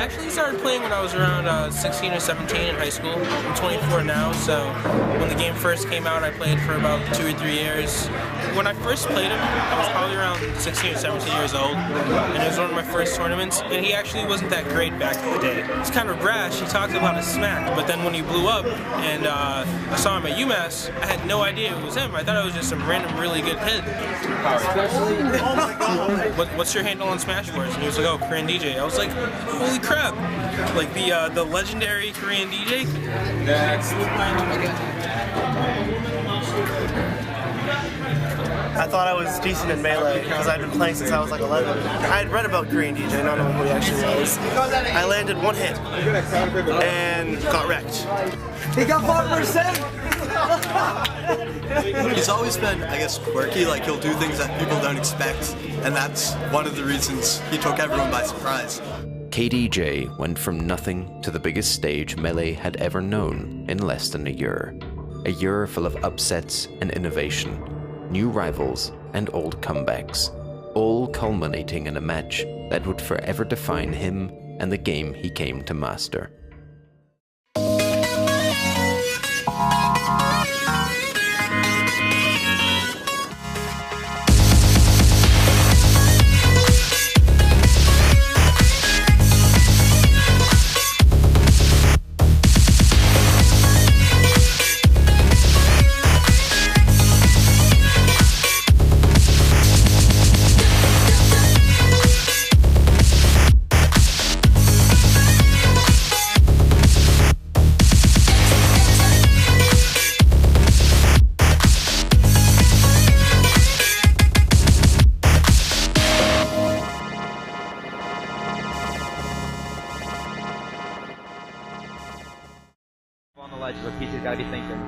actually started playing when I was around 16 or 17 in high school. I'm 24 now, so when the game first came out, I played for about 2 or 3 years. When I first played him, I was probably around 16 or 17 years old, and it was one of my first tournaments, and he actually wasn't that great back in the day. He's kind of brash, he talked a lot of smack, but then when he blew up, and I saw him at UMass, I had no idea it was him. I thought it was just some random really good kid. What's your handle on Smash Wars? And he was like, oh, Korean DJ. I was like, holy crap! Like the legendary Korean DJ? Next. I thought I was decent in Melee because I'd been playing since I was like 11. I had read about Korean DJ, not knowing who he actually was. I landed one hit and got wrecked. He got 5%! He's always been, I guess, quirky, like he'll do things that people don't expect, and that's one of the reasons he took everyone by surprise. KDJ went from nothing to the biggest stage Melee had ever known in less than a year. A year full of upsets and innovation, new rivals and old comebacks, all culminating in a match that would forever define him and the game he came to master. What PC's got to be thinking.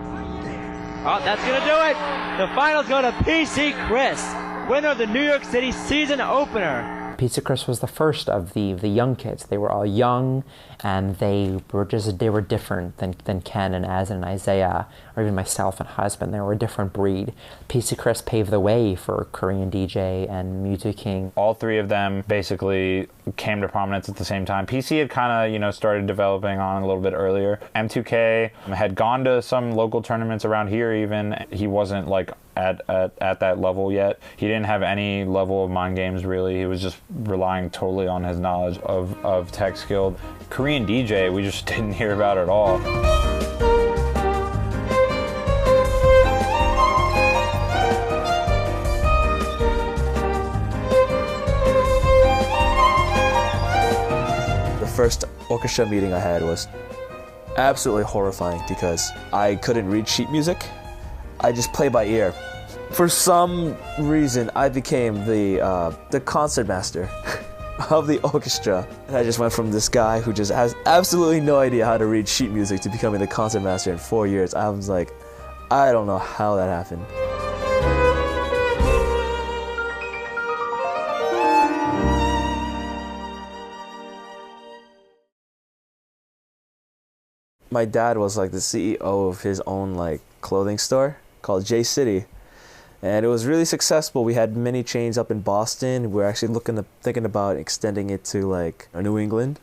Oh, that's going to do it! The finals go to PC Chris, winner of the New York City season opener. Pizza Chris was the first of the young kids. They were all young, and they were different than Ken and Az and Isaiah, or even myself and husband. They were a different breed. Pizza Chris paved the way for Korean DJ and Mewtwo King. All three of them basically came to prominence at the same time. PC had kind of, started developing on a little bit earlier. M2K had gone to some local tournaments around here even. He wasn't like at that level yet. He didn't have any level of mind games really. He was just relying totally on his knowledge of tech skill. Korean DJ, we just didn't hear about at all. The first orchestra meeting I had was absolutely horrifying because I couldn't read sheet music. I just play by ear. For some reason, I became the concert master of the orchestra. And I just went from this guy who just has absolutely no idea how to read sheet music to becoming the concert master in 4 years. I was like, I don't know how that happened. My dad was like the CEO of his own like clothing store called J City, and it was really successful. We had many chains up in Boston. We were actually thinking about extending it to like New England.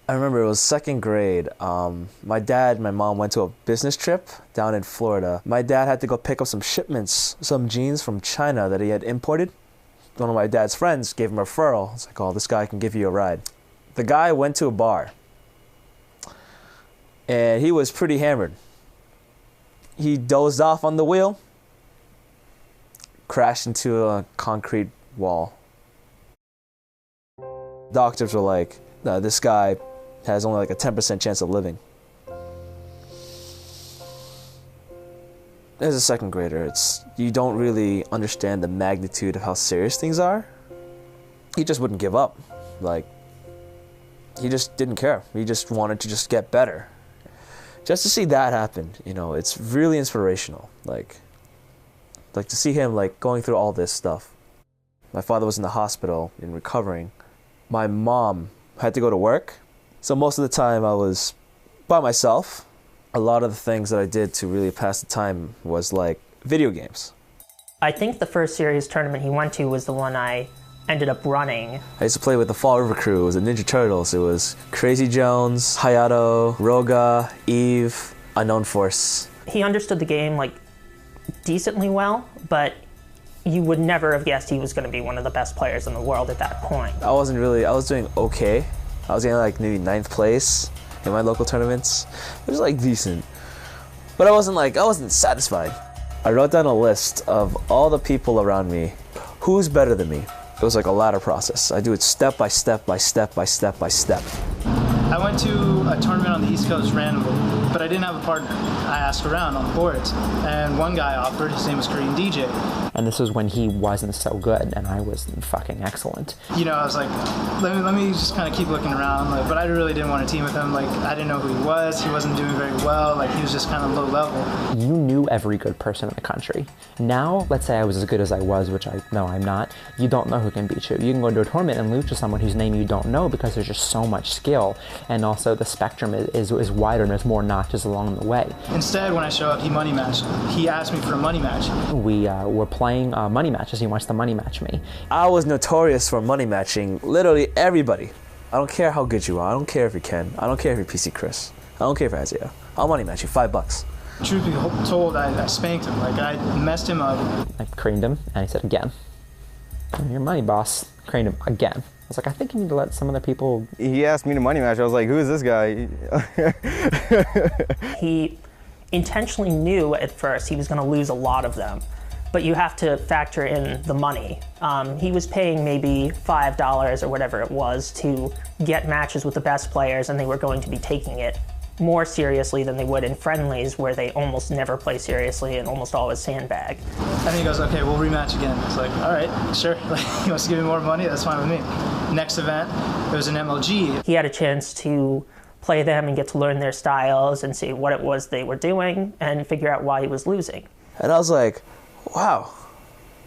I remember it was second grade. My dad and my mom went to a business trip down in Florida. My dad had to go pick up some shipments, some jeans from China that he had imported. One of my dad's friends gave him a referral. It's like, oh, this guy can give you a ride. The guy went to a bar, and he was pretty hammered. He dozed off on the wheel, crashed into a concrete wall. Doctors were like, no, this guy has only like a 10% chance of living. As a second grader, you don't really understand the magnitude of how serious things are. He just wouldn't give up. Like, he just didn't care. He just wanted to just get better. Just to see that happen, it's really inspirational. Like to see him like going through all this stuff. My father was in the hospital and recovering. My mom had to go to work, so most of the time I was by myself. A lot of the things that I did to really pass the time was like video games. I think the first serious tournament he went to was the one I ended up running. I used to play with the Fall River crew. It was the Ninja Turtles. It was Crazy Jones, Hayato, Roga, Eve, Unknown Force. He understood the game like decently well, but you would never have guessed he was going to be one of the best players in the world at that point. I was doing okay. I was getting like maybe 9th place in my local tournaments. It was like decent. But I wasn't satisfied. I wrote down a list of all the people around me. Who's better than me? It was like a ladder process. I do it step by step by step by step by step. I went to a tournament on the East Coast randomly, but I didn't have a partner. I asked around on the boards, and one guy offered. His name was Korean DJ. And this was when he wasn't so good, and I was fucking excellent. You know, I was like, let me just kind of keep looking around, like, but I really didn't want to team with him. Like, I didn't know who he was. He wasn't doing very well. Like, he was just kind of low level. You knew every good person in the country. Now, let's say I was as good as I was, which I know I'm not. You don't know who can beat you. You can go into a tournament and lose to someone whose name you don't know because there's just so much skill, and also the spectrum is wider and there's more notches along the way. Instead, when I show up, he money matched. He asked me for a money match. We were playing money matches. He wants to money match me. I was notorious for money matching literally everybody. I don't care how good you are. I don't care if you're Ken. I don't care if you're PC Chris. I don't care if you're Isaiah. I'll money match you $5. Truth be told, I spanked him. Like, I messed him up. I creamed him, and he said, again. Your money boss creamed him again. I was like, I think you need to let some other people... He asked me to money match. I was like, who is this guy? He intentionally knew at first he was going to lose a lot of them, but you have to factor in the money. He was paying maybe $5 or whatever it was to get matches with the best players, and they were going to be taking it more seriously than they would in friendlies, where they almost never play seriously and almost always sandbag. And then he goes, okay, we'll rematch again. It's like, all right, sure. Like, he wants to give me more money, that's fine with me. Next event, it was an MLG. He had a chance to play them and get to learn their styles and see what it was they were doing and figure out why he was losing. And I was like, wow,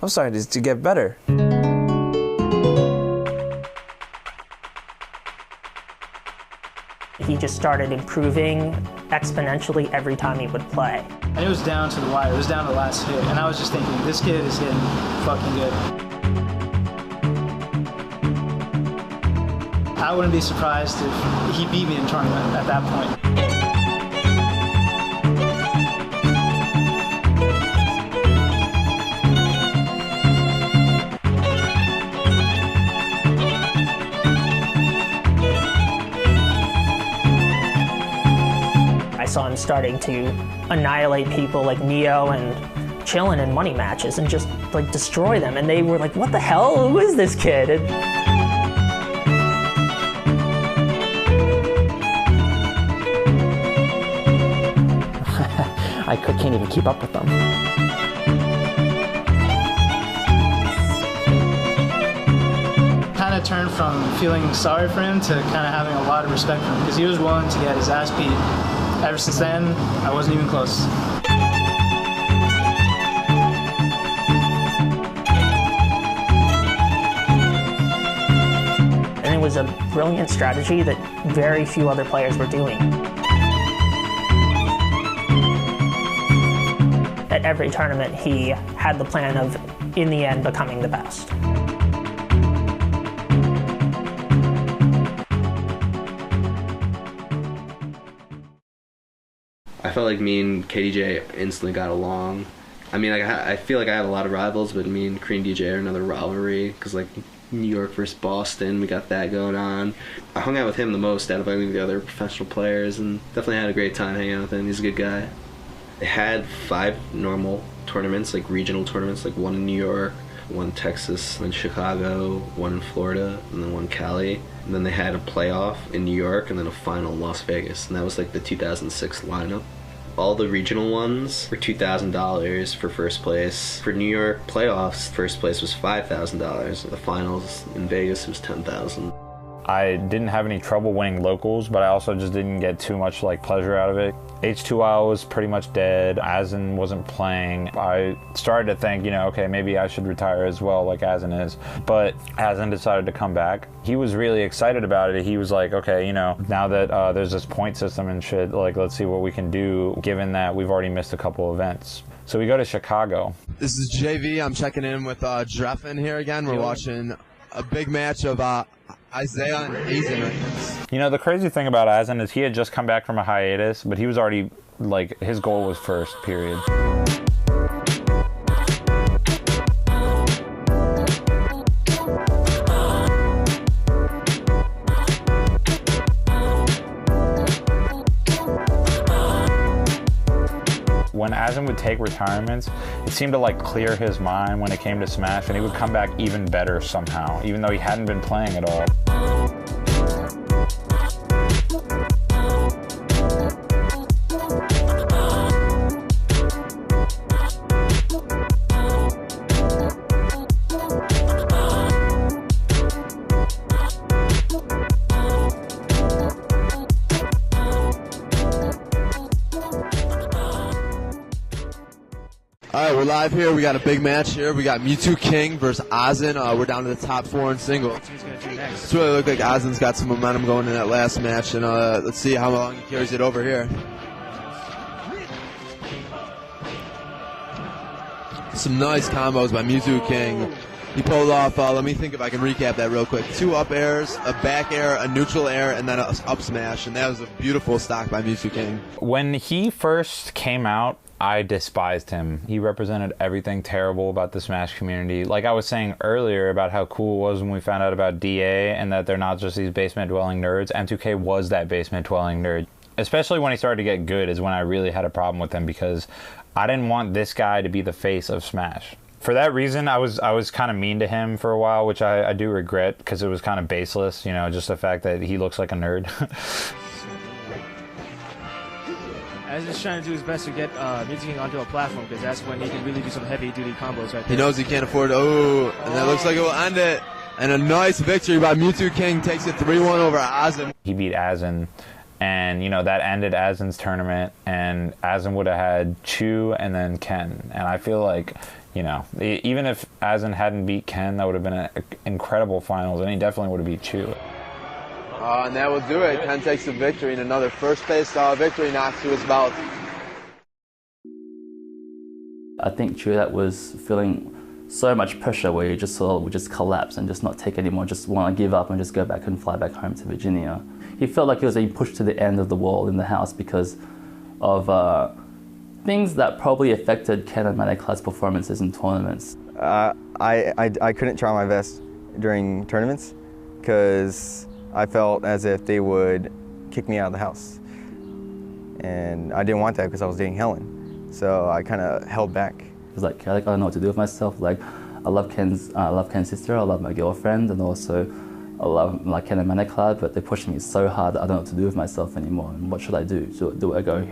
I'm starting to get better. He just started improving exponentially every time he would play. And it was down to the wire. It was down to the last hit. And I was just thinking, this kid is getting fucking good. I wouldn't be surprised if he beat me in the tournament at that point. I saw him starting to annihilate people like Neo and chilling in money matches and just like destroy them. And they were like, what the hell? Who is this kid? I can't even keep up with them. Kind of turned from feeling sorry for him to kind of having a lot of respect for him, because he was willing to get his ass beat. Ever since then, I wasn't even close. And it was a brilliant strategy that very few other players were doing. At every tournament, he had the plan of, in the end, becoming the best. I felt like me and KDJ instantly got along. I mean, I feel like I have a lot of rivals, but me and Korean DJ are another rivalry, because like New York versus Boston, we got that going on. I hung out with him the most out of any of the other professional players, and definitely had a great time hanging out with him. He's a good guy. They had 5 normal tournaments, like regional tournaments, like one in New York, one in Texas, one in Chicago, one in Florida, and then one in Cali. And then they had a playoff in New York and then a final in Las Vegas, and that was like the 2006 lineup. All the regional ones were $2,000 for first place. For New York playoffs, first place was $5,000. The finals in Vegas was $10,000. I didn't have any trouble winning locals, but I also just didn't get too much like pleasure out of it. H2I was pretty much dead. Azen wasn't playing. I started to think, you know, okay, maybe I should retire as well, like Azen is. But Azen decided to come back. He was really excited about it. He was like, okay, you know, now that there's this point system and shit, like, let's see what we can do, given that we've already missed a couple events. So we go to Chicago. This is JV. I'm checking in with Dreffen here again. We're watching a big match of Isaiah and Azen. You know, the crazy thing about Azen is he had just come back from a hiatus, but he was already, like, his goal was first, period. When Azen would take retirements, it seemed to like clear his mind when it came to Smash, and he would come back even better somehow, even though he hadn't been playing at all. All right, we're live here. We got a big match here. We got Mewtwo King versus Azen. We're down to the top 4 in singles. Who's going to do next? It's really looked like Azen's got some momentum going in that last match, and let's see how long he carries it over here. Some nice combos by Mewtwo King. He pulled off, let me think if I can recap that real quick. 2 up airs, a back air, a neutral air, and then an up smash, and that was a beautiful stock by Mewtwo King. When he first came out, I despised him. He represented everything terrible about the Smash community. Like I was saying earlier about how cool it was when we found out about DA and that they're not just these basement-dwelling nerds, M2K was that basement-dwelling nerd. Especially when he started to get good is when I really had a problem with him, because I didn't want this guy to be the face of Smash. For that reason, I was kind of mean to him for a while, which I do regret, because it was kind of baseless, you know, just the fact that he looks like a nerd. As he's trying to do his best to get Mewtwo King onto a platform, because that's when he can really do some heavy-duty combos right there. He knows he can't afford it. Oh, and that looks like it will end it. And a nice victory by Mewtwo King, takes it 3-1 over Azen. He beat Azen, and, you know, that ended Azen's tournament, and Azen would have had Chu and then Ken. And I feel like, you know, even if Azen hadn't beat Ken, that would have been an incredible finals, and he definitely would have beat Chu. And that will do it. Ken takes the victory, and another first-place victory knocks to his belt. I think Chu was feeling so much pressure where he just sort of would just collapse and just not take anymore, just want to give up and just go back and fly back home to Virginia. He felt like he was being pushed to the end of the wall in the house because of things that probably affected Ken and Maneklad's performances in tournaments. I couldn't try my best during tournaments because I felt as if they would kick me out of the house. And I didn't want that because I was dating Helen. So I kind of held back. It was like, I don't know what to do with myself. Like, I love Ken's sister, I love my girlfriend, and also I love Ken and Maneklad, but they're pushing me so hard that I don't know what to do with myself anymore. And what should I do? Do I go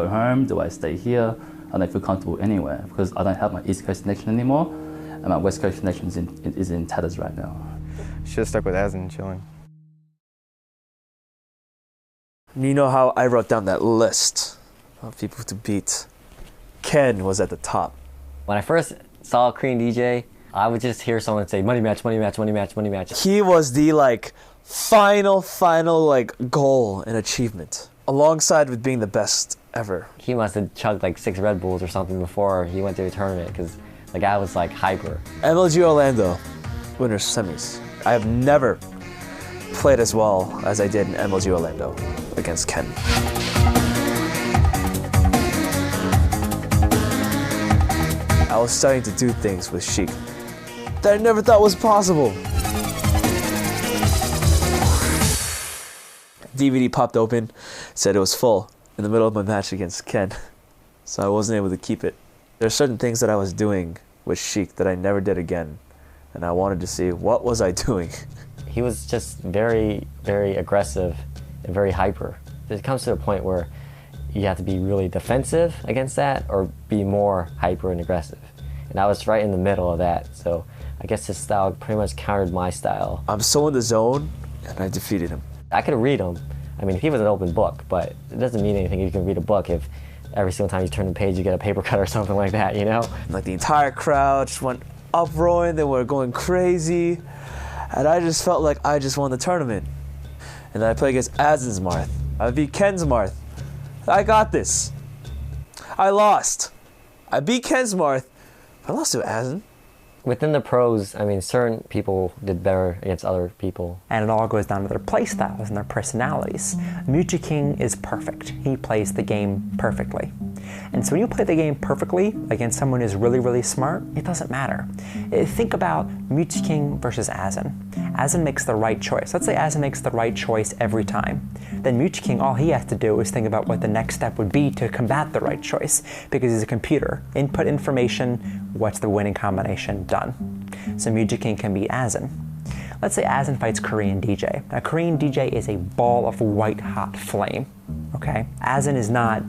home? Do I stay here? I don't feel comfortable anywhere because I don't have my East Coast connection anymore, and my West Coast connection is in tatters right now. Should have stuck with Azen chilling. You know how I wrote down that list of people to beat? Ken was at the top. When I first saw Korean DJ, I would just hear someone say, money match, money match, money match, money match. He was the final goal and achievement, alongside with being the best ever. He must have chugged 6 Red Bulls or something before he went to the tournament, because the guy was hyper. MLG Orlando, winners semis. I have never played as well as I did in MLG Orlando against Ken. I was starting to do things with Sheik that I never thought was possible. DVD popped open, said it was full in the middle of my match against Ken, so I wasn't able to keep it. There are certain things that I was doing with Sheik that I never did again, and I wanted to see what was I doing. He was just very, very aggressive and very hyper. It comes to a point where you have to be really defensive against that or be more hyper and aggressive. And I was right in the middle of that, so I guess his style pretty much countered my style. I'm so in the zone, and I defeated him. I could read him. I mean, he was an open book, but it doesn't mean anything if you can read a book if every single time you turn the page you get a paper cut or something like that, you know? The entire crowd just went uproaring, they were going crazy, and I just felt like I just won the tournament. And then I played against Azen's Marth. I beat Ken's Marth. I got this. I lost. I beat Ken's Marth, but I lost to Azen. Within the pros, I mean, certain people did better against other people. And it all goes down to their play styles and their personalities. Muji King is perfect. He plays the game perfectly. And so when you play the game perfectly against someone who's really, really smart, it doesn't matter. Think about Muji King versus Azen. Azen makes the right choice. Let's say Azen makes the right choice every time. Then Muji King, all he has to do is think about what the next step would be to combat the right choice, because he's a computer. Input information, what's the winning combination, done. So Muji King can beat Azen. Let's say Azen fights Korean DJ. Now Korean DJ is a ball of white hot flame, okay? Azen is not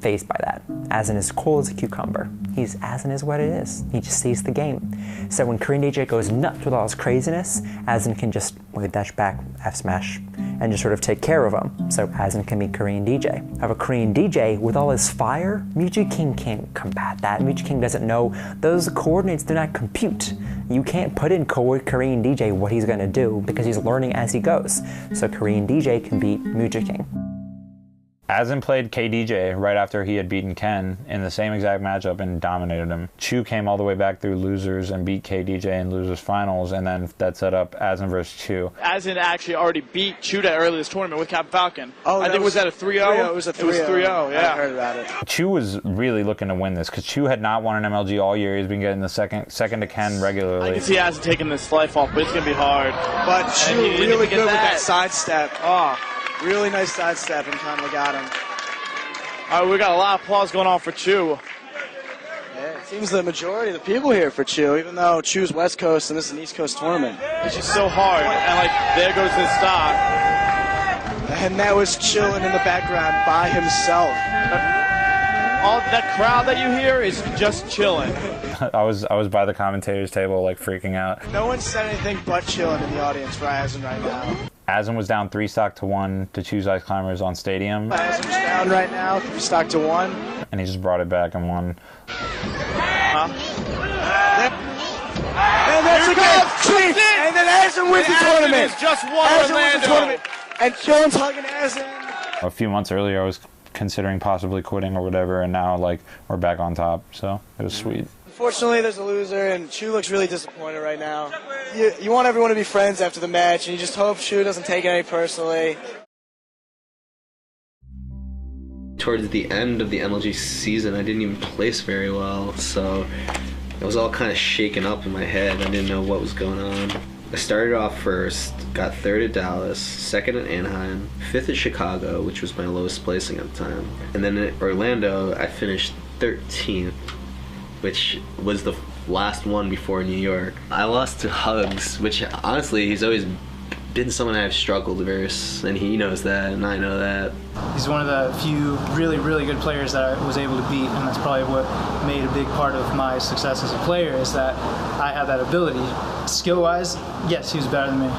fazed by that. Azen is cool as a cucumber. Azen is what it is. He just sees the game. So when Korean DJ goes nuts with all his craziness, Azen can just wave dash back, F smash, and just sort of take care of him. So Azen can be Korean DJ. Have a Korean DJ with all his fire, Muji King can't combat that. Muji King doesn't know, those coordinates do not compute. You can't put in Korean DJ what he's gonna do because he's learning as he goes. So Korean DJ can beat Muji King. Azen played KDJ right after he had beaten Ken in the same exact matchup and dominated him. Chu came all the way back through losers and beat KDJ in losers finals, and then that set up Azen versus Chu. Azen actually already beat Chuda early this tournament with Cap Falcon. Oh, I think was that a 3-0? It was a 3-0. It was 3-0, yeah. I heard about it. Chu was really looking to win this because Chu had not won an MLG all year. He's been getting the second to Ken regularly. I can see Azen taking this life off, but it's going to be hard. But Chu really good with that sidestep. Oh, really nice sidestep and kind of got him. All right, we got a lot of applause going on for Chu. Yeah, it seems the majority of the people here for Chu, even though Chu's West Coast and this is an East Coast tournament. It's just so hard, and like there goes his stock. And that was chilling in the background by himself. All that crowd that you hear is just chilling. I was by the commentators table like freaking out. No one said anything but chilling in the audience for Azen right now. Azen was down 3-1 to Chu's Ice Climbers on Stadium. Azen's down right now, 3-1. And he just brought it back and won. And that's a good. And then Azen wins the tournament. Just won Azen wins the tournament. And Killen's hugging Azen. A few months earlier, I was considering possibly quitting or whatever, and now like we're back on top, so it was sweet. Unfortunately, there's a loser, and Chu looks really disappointed right now. You want everyone to be friends after the match, and you just hope Chu doesn't take it any personally. Towards the end of the MLG season, I didn't even place very well, so it was all kind of shaken up in my head. I didn't know what was going on. I started off first, got third at Dallas, second at Anaheim, fifth at Chicago, which was my lowest placing at the time. And then at Orlando, I finished 13th, which was the last one before New York. I lost to Hugs, which honestly, he's always been someone I've struggled versus, and he knows that, and I know that. He's one of the few really, really good players that I was able to beat, and that's probably what made a big part of my success as a player, is that I had that ability. Skill-wise, yes, he was better than me.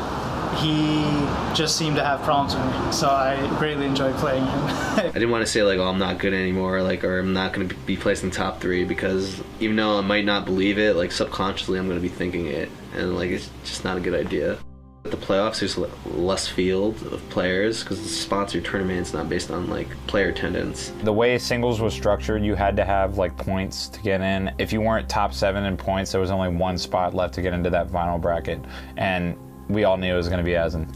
He just seemed to have problems with me, so I greatly enjoyed playing him. I didn't want to say like, oh, I'm not good anymore, like, or I'm not going to be placed in top 3, because even though I might not believe it, like subconsciously I'm going to be thinking it, and like it's just not a good idea. At the playoffs, there's less field of players because the sponsored tournament's not based on like player attendance. The way singles was structured, you had to have like points to get in. If you weren't top 7 in points, there was only one spot left to get into that final bracket, and we all knew it was going to be Azen.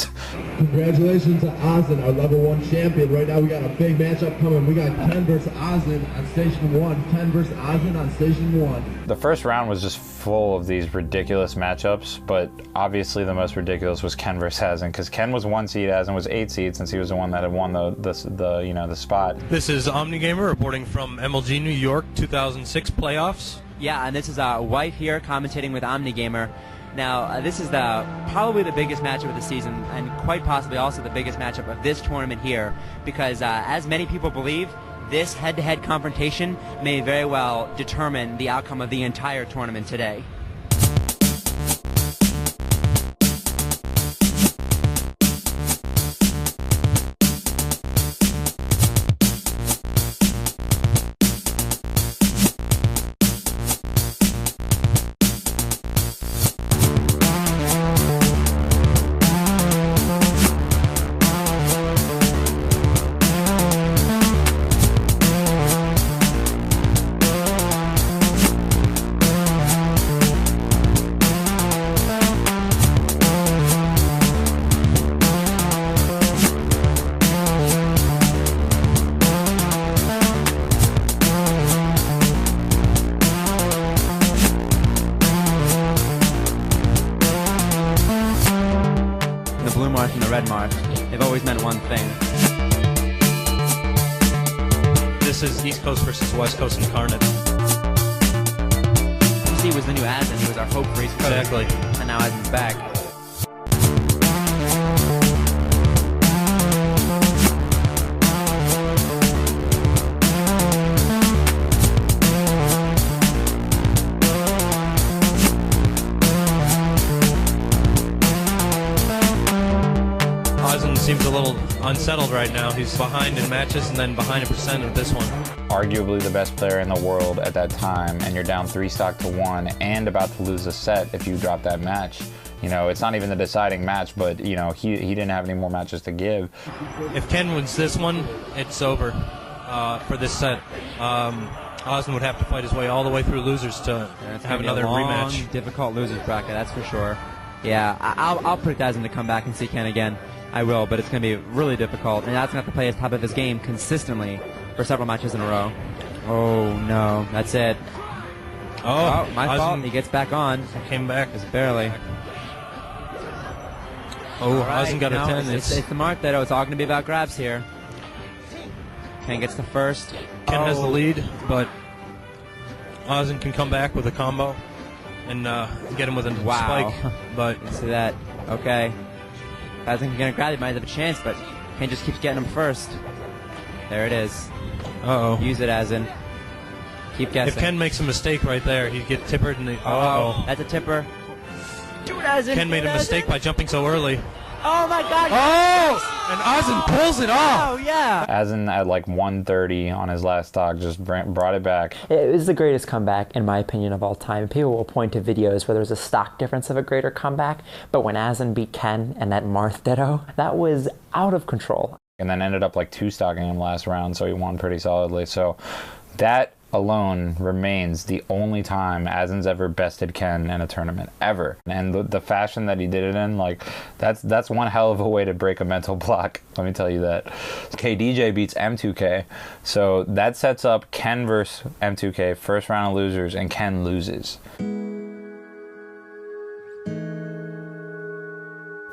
Congratulations to Azen, our level 1 champion. Right now we got a big matchup coming. We got Ken versus Azen on station 1. Ken versus Azen on station 1. The first round was just full of these ridiculous matchups, but obviously the most ridiculous was Ken versus Azen, because Ken was 1 seed, Azen was 8 seed, since he was the one that had won the spot. This is OmniGamer reporting from MLG New York 2006 playoffs. Yeah, and this is White here commentating with OmniGamer. Now, this is probably the biggest matchup of the season, and quite possibly also the biggest matchup of this tournament here, because as many people believe, this head-to-head confrontation may very well determine the outcome of the entire tournament today. blue march and the red march, they've always meant one thing. This is East Coast versus West Coast incarnate. He was the new Asin, he was our hope for East Coast. Exactly. And now Asin's back. Asin seems a little unsettled right now. He's behind in matches and then behind in percent of this one. Arguably the best player in the world at that time, and you're down 3 stock to 1 and about to lose a set if you drop that match. You know, it's not even the deciding match, but, you know, he didn't have any more matches to give. If Ken wins this one, it's over for this set. Asin would have to fight his way all the way through losers to have another rematch. Difficult losers bracket, that's for sure. Yeah, I'll predict Asin to come back and see Ken again. I will, but it's going to be really difficult. And Asin's going to have to play his top of his game consistently for several matches in a row. Oh, no. That's it. Oh, my fault. He gets back on. Came back. Just barely. Oh, right. Asin got a 10. It's the mark, though. It's all going to be about grabs here. Ken gets the first. Ken has the lead, but Asin can come back with a combo and get him with a spike. But you see that. Okay. Asin going to grab it, might have a chance, but Ken just keeps getting him first. There it is. Uh-oh. Use it, Asin. Keep guessing. If Ken makes a mistake right there, he'd get tippered. And uh-oh. That's a tipper. Do it, Asin. Ken made a mistake by jumping so early. Oh, my God. Oh! And Asin pulls it off. Oh, yeah. Asin at like 130 on his last stock just brought it back. It was the greatest comeback, in my opinion, of all time. People will point to videos where there's a stock difference of a greater comeback, but when Asin beat Ken and that Marth ditto, that was out of control. And then ended up like 2-stocking him last round, so he won pretty solidly. So that alone remains the only time Asin's ever bested Ken in a tournament, ever. And the fashion that he did it in, like, that's one hell of a way to break a mental block, let me tell you that. KDJ beats M2K, so that sets up Ken versus M2K, first round of losers, and Ken loses.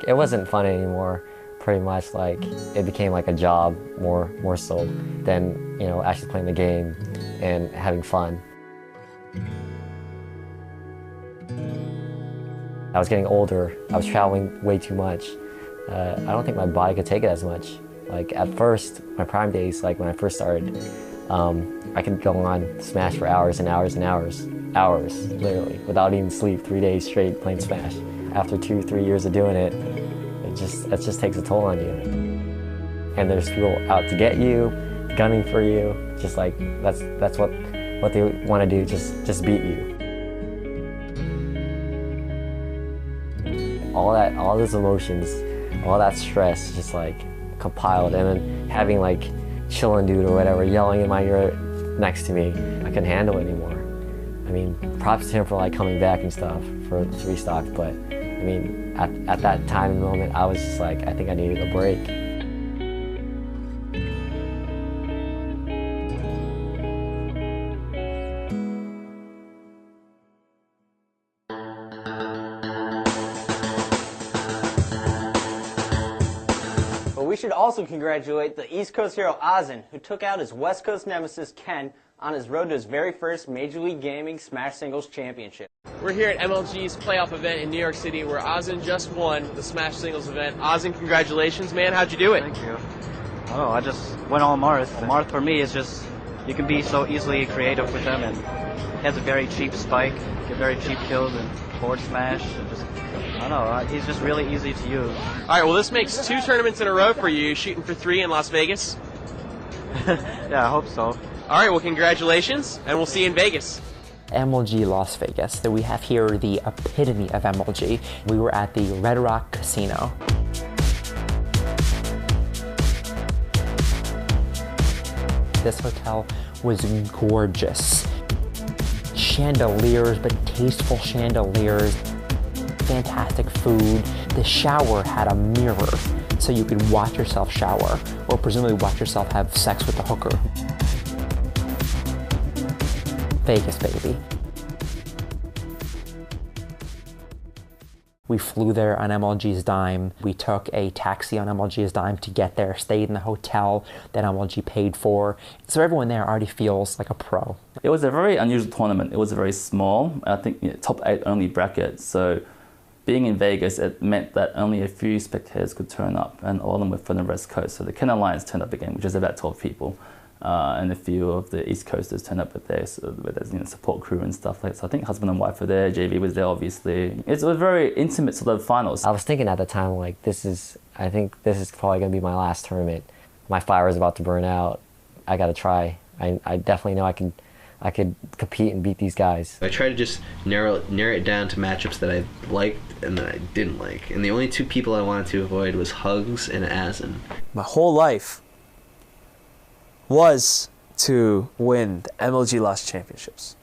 It wasn't fun anymore. Pretty much, like, it became like a job more so than, you know, actually playing the game and having fun. I was getting older. I was traveling way too much. I don't think my body could take it as much. Like, at first, my prime days, like when I first started, I could go on Smash for hours and hours and hours. Hours, literally, without even sleep, 3 days straight playing Smash. After 2-3 years of doing it, it just takes a toll on you. And there's people out to get you, gunning for you, just like that's what they want to do, just beat you. All those emotions, all that stress just like compiled, and then having like Chillin' Dude or whatever yelling in my ear next to me, I couldn't handle it anymore. I mean, props to him for like coming back and stuff for 3 stocks, but I mean, at that time and moment, I was just like, I think I needed a break. But we should also congratulate the East Coast hero Asin, who took out his West Coast nemesis Ken on his road to his very first Major League Gaming Smash Singles Championship. We're here at MLG's playoff event in New York City where Asin just won the Smash Singles event. Asin, congratulations, man. How'd you do it? Thank you. Oh, I just went all Marth. Marth for me is just, you can be so easily creative with them, and he has a very cheap spike, get very cheap kills and forward smash. And just, I don't know, he's just really easy to use. All right, well, this makes 2 tournaments in a row for you, shooting for 3 in Las Vegas. Yeah, I hope so. All right, well, congratulations, and we'll see you in Vegas. MLG Las Vegas, that we have here the epitome of MLG. We were at the Red Rock Casino. This hotel was gorgeous. Chandeliers, but tasteful chandeliers. Fantastic food. The shower had a mirror, so you could watch yourself shower, or presumably watch yourself have sex with the hooker. Vegas, baby. We flew there on MLG's dime. We took a taxi on MLG's dime to get there, stayed in the hotel that MLG paid for. So everyone there already feels like a pro. It was a very unusual tournament. It was very small, I think top 8 only bracket. So being in Vegas, it meant that only a few spectators could turn up, and all of them were from the West Coast. So the Ken Alliance turned up again, which is about 12 people. And a few of the East Coasters turned up with their support crew and stuff like that. So I think husband and wife were there, JV was there obviously. It was very intimate sort of finals. I was thinking at the time, like, I think this is probably going to be my last tournament. My fire is about to burn out. I got to try. I definitely know I could compete and beat these guys. I tried to just narrow it down to matchups that I liked and that I didn't like. And the only 2 people I wanted to avoid was Hugs and Azen. My whole life was to win the MLG Lost Championships.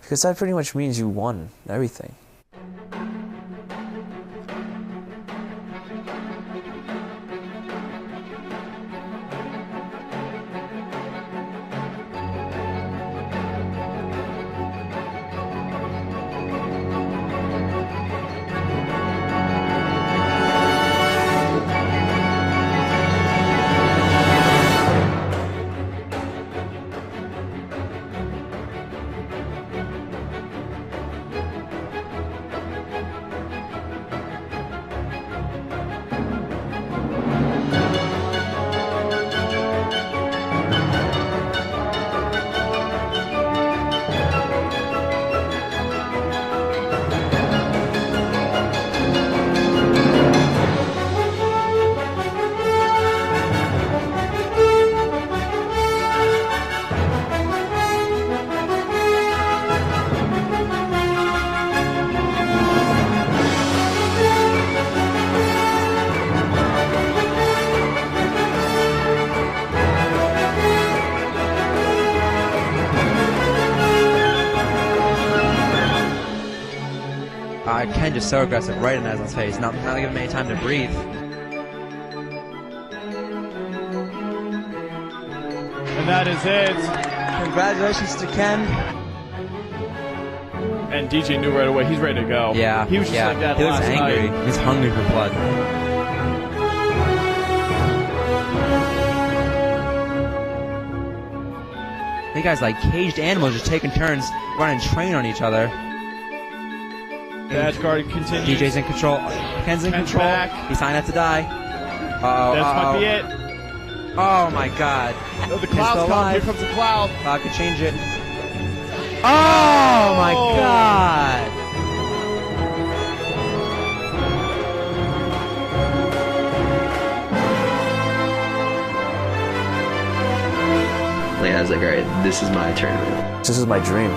Because that pretty much means you won everything. Ken just so aggressive right in Azen's face, not giving him any time to breathe. And that is it. Congratulations to Ken. And DJ knew right away, he's ready to go. Yeah, he was just like that he looks last angry. night. He's hungry for blood. You guys like caged animals just taking turns running train on each other. Badge card continues. DJ's in control. Ken's in control. Back. He's signed up to die. That might be it. Oh my god. Oh, the cloud's coming. Here comes the cloud. Cloud can change it. Oh my god. Like, I was like, alright, this is my tournament. This is my dream.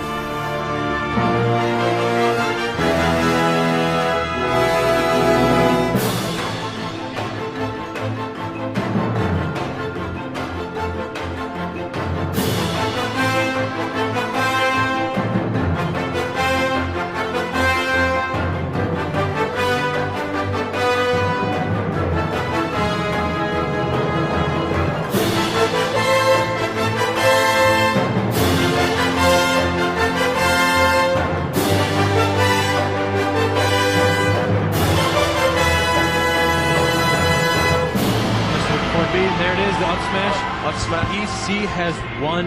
There it is, the up smash. PC has won.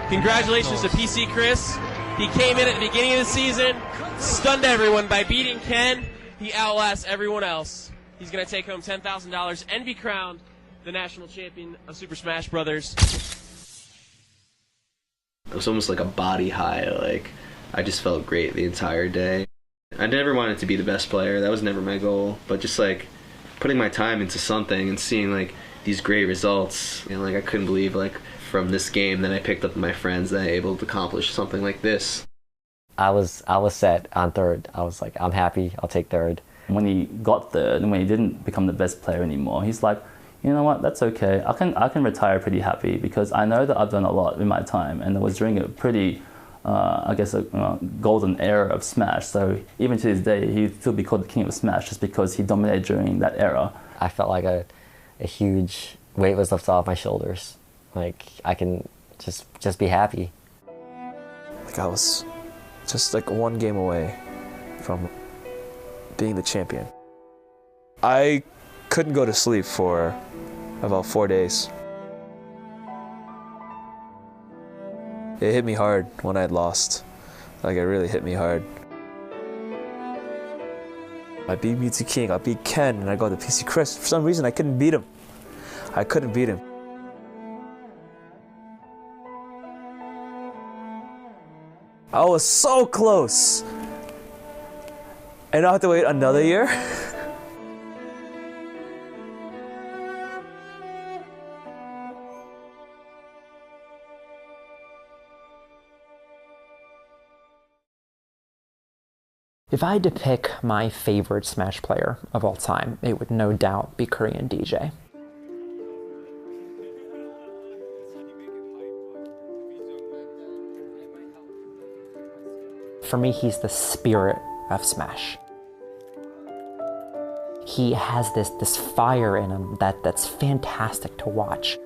Congratulations to PC Chris. He came in at the beginning of the season, stunned everyone by beating Ken. He outlasts everyone else. He's going to take home $10,000 and be crowned the national champion of Super Smash Brothers. It was almost like a body high. Like, I just felt great the entire day. I never wanted to be the best player. That was never my goal. But just like putting my time into something and seeing like these great results, you know, like I couldn't believe like from this game that I picked up with my friends that I able to accomplish something like this. I was set on third. I was like, I'm happy. I'll take third. When he got third and when he didn't become the best player anymore, he's like, you know what, that's okay. I can retire pretty happy because I know that I've done a lot in my time and I was during a pretty, I guess, a golden era of Smash. So even to this day, he'd still be called the king of Smash just because he dominated during that era. I felt like a huge weight was lifted off my shoulders. Like I can just be happy. Like I was just like one game away from being the champion. I couldn't go to sleep for about 4 days. It hit me hard when I had lost. Like, it really hit me hard. I beat Mewtwo King, I beat Ken, and I got the PC Chris. For some reason, I couldn't beat him. I couldn't beat him. I was so close. And I have to wait another year? If I had to pick my favorite Smash player of all time, it would no doubt be Korean DJ. For me, he's the spirit of Smash. He has this fire in him that's fantastic to watch.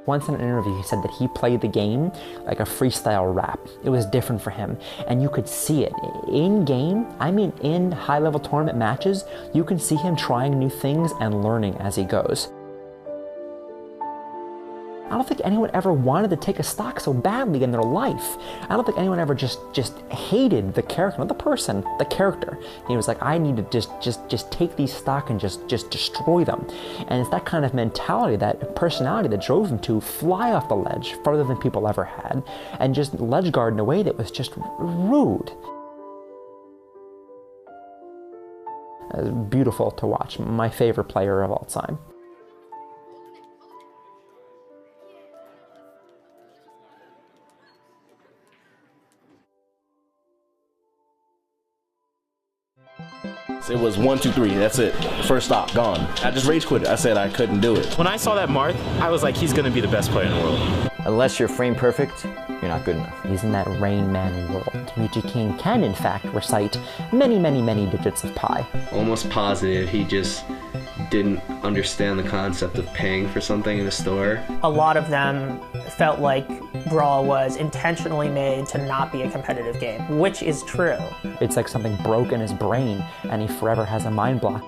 Once in an interview, he said that he played the game like a freestyle rap. It was different for him, and you could see it. In game, I mean in high-level tournament matches, you can see him trying new things and learning as he goes. I don't think anyone ever wanted to take a stock so badly in their life. I don't think anyone ever just hated the character, not the person, the character. He was like, I need to just take these stock and just destroy them. And it's that kind of mentality, that personality that drove him to fly off the ledge farther than people ever had, and just ledge guard in a way that was just rude. It was beautiful to watch. My favorite player of all time. It was 1, 2, 3. That's it. First stop, gone. I just rage quit it. I said I couldn't do it. When I saw that Marth, I was like, he's going to be the best player in the world. Unless you're frame perfect, you're not good enough. He's in that Rain Man world. Mewtwo King can, in fact, recite many, many, many digits of pi. Almost positive he just didn't understand the concept of paying for something in a store. A lot of them felt like Brawl was intentionally made to not be a competitive game, which is true. It's like something broke in his brain, and he forever has a mind block.